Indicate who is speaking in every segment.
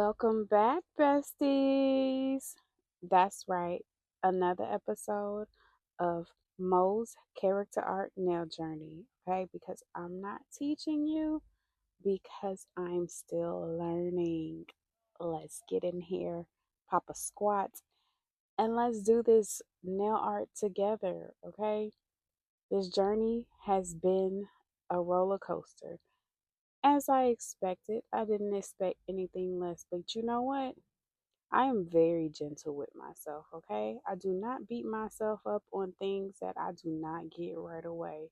Speaker 1: Welcome back, besties. That's right, another episode of Mo's Character Art Nail Journey. Okay, because I'm not teaching you because I'm still learning. Let's get in here, pop a squat, and let's do this nail art together. Okay, this journey has been a roller coaster. As I expected, I didn't expect anything less, but you know what? I am very gentle with myself, okay? I do not beat myself up on things that I do not get right away.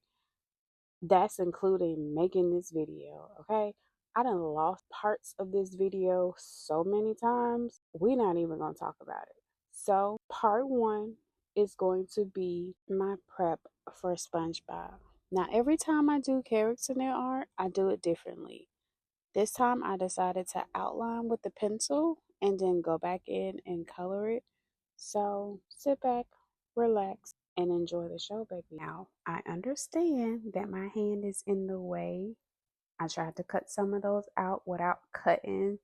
Speaker 1: That's including making this video, okay? I done lost parts of this video so many times. We're not even gonna talk about it. So, part one is going to be my prep for SpongeBob. Now, every time I do character nail art, I do it differently. This time I decided to outline with the pencil and then go back in and color it. So sit back, relax, and enjoy the show, baby. Now, I understand that my hand is in the way. I tried to cut some of those out without cutting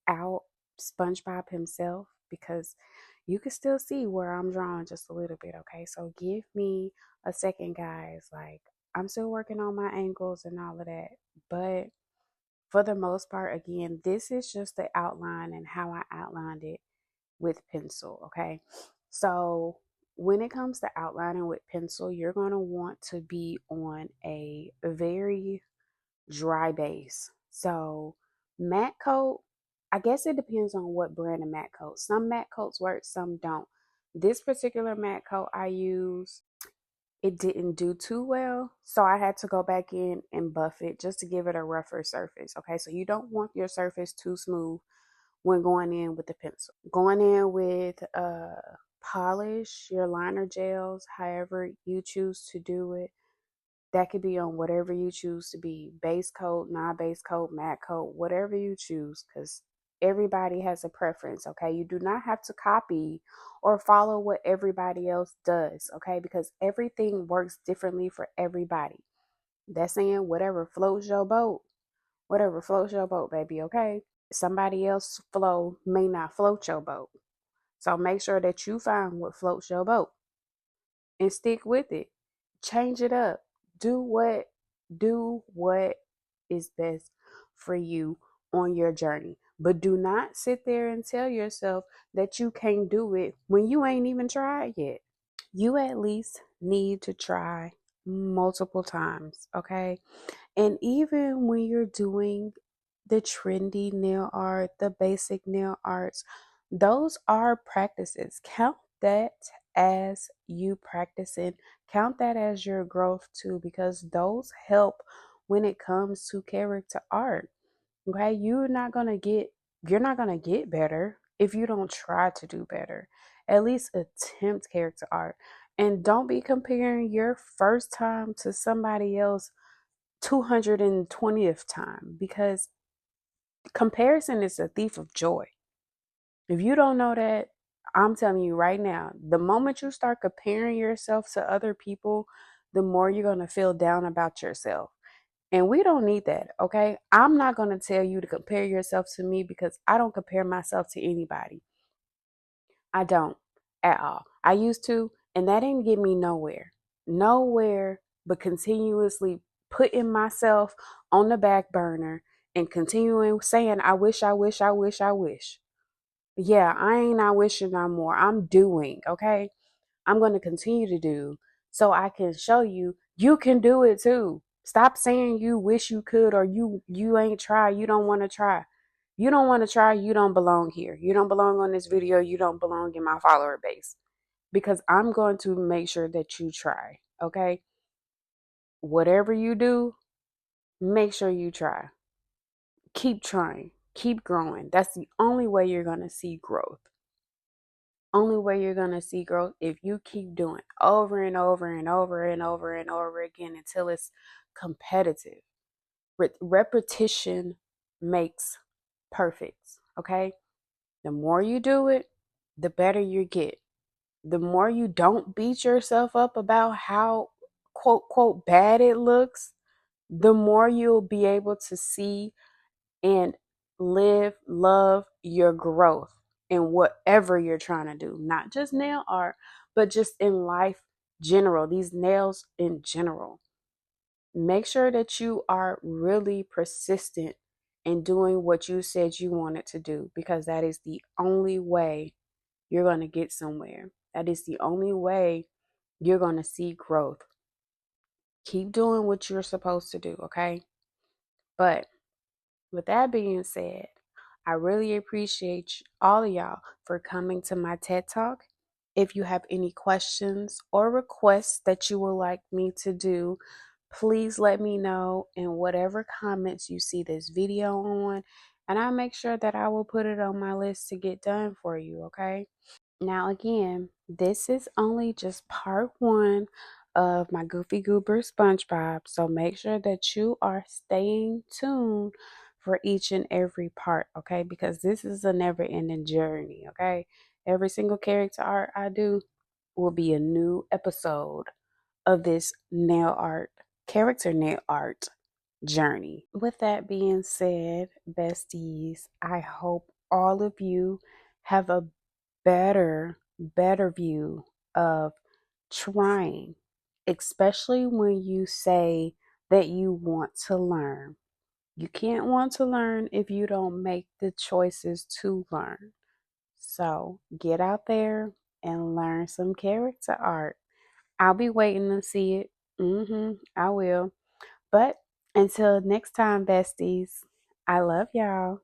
Speaker 1: out SpongeBob himself because you can still see where I'm drawing just a little bit, okay? So give me a second, guys. Like, I'm still working on my angles and all of that, but for the most part, again, this is just the outline and how I outlined it with pencil, okay? So when it comes to outlining with pencil, you're going to want to be on a very dry base. So matte coat, I guess it depends on what brand of matte coat. Some matte coats work, some don't. This particular matte coat I use, it didn't do too well, so I had to go back in and buff it just to give it a rougher surface. Okay, so you don't want your surface too smooth when going in with the pencil. Going in with polish, your liner gels, however you choose to do it. That could be on whatever you choose to be, base coat, non-base coat, matte coat, whatever you choose, because everybody has a preference, okay? You do not have to copy or follow what everybody else does, okay? Because everything works differently for everybody. That's saying whatever floats your boat, baby, okay? Somebody else's flow may not float your boat. So make sure that you find what floats your boat and stick with it. Change it up. Do what is best for you on your journey. But do not sit there and tell yourself that you can't do it when you ain't even tried yet. You at least need to try multiple times, okay? And even when you're doing the trendy nail art, the basic nail arts, those are practices. Count that as you practicing. Count that as your growth too, because those help when it comes to character art. Okay, you're not gonna get better if you don't try to do better. At least attempt character art. And don't be comparing your first time to somebody else 220th time, because comparison is a thief of joy. If you don't know that, I'm telling you right now, the moment you start comparing yourself to other people, the more you're going to feel down about yourself. And we don't need that, okay? I'm not going to tell you to compare yourself to me because I don't compare myself to anybody. I don't at all. I used to, and that didn't get me nowhere. Nowhere but continuously putting myself on the back burner and continuing saying, I wish, I wish, I wish, I wish. Yeah, I ain't not wishing no more. I'm doing, okay? I'm going to continue to do so I can show you you can do it too. Stop saying you wish you could or you ain't try, you don't want to try. You don't want to try, you don't belong here. You don't belong on this video, you don't belong in my follower base. Because I'm going to make sure that you try, okay? Whatever you do, make sure you try. Keep trying. Keep growing. That's the only way you're going to see growth. Only way you're going to see growth if you keep doing over and over and over and over and over again until it's competitive. Repetition makes perfect, okay? The more you do it, the better you get. The more you don't beat yourself up about how quote quote bad it looks, the more you'll be able to see and live, love your growth in whatever you're trying to do, not just nail art, but just in life general, these nails in general. Make sure that you are really persistent in doing what you said you wanted to do, because that is the only way you're going to get somewhere. That is the only way you're going to see growth. Keep doing what you're supposed to do, okay? But with that being said, I really appreciate all of y'all for coming to my TED Talk. If you have any questions or requests that you would like me to do, please let me know in whatever comments you see this video on, and I'll make sure that I will put it on my list to get done for you, okay? Now, again, this is only just part one of my Goofy Goober SpongeBob. So make sure that you are staying tuned for each and every part, okay? Because this is a never ending journey, okay? Every single character art I do will be a new episode of this character nail art journey. With that being said, besties, I hope all of you have a better view of trying, especially when you say that you want to learn. You can't want to learn if you don't make the choices to learn. So get out there and learn some character art. I'll be waiting to see it. I will. But until next time, besties, I love y'all.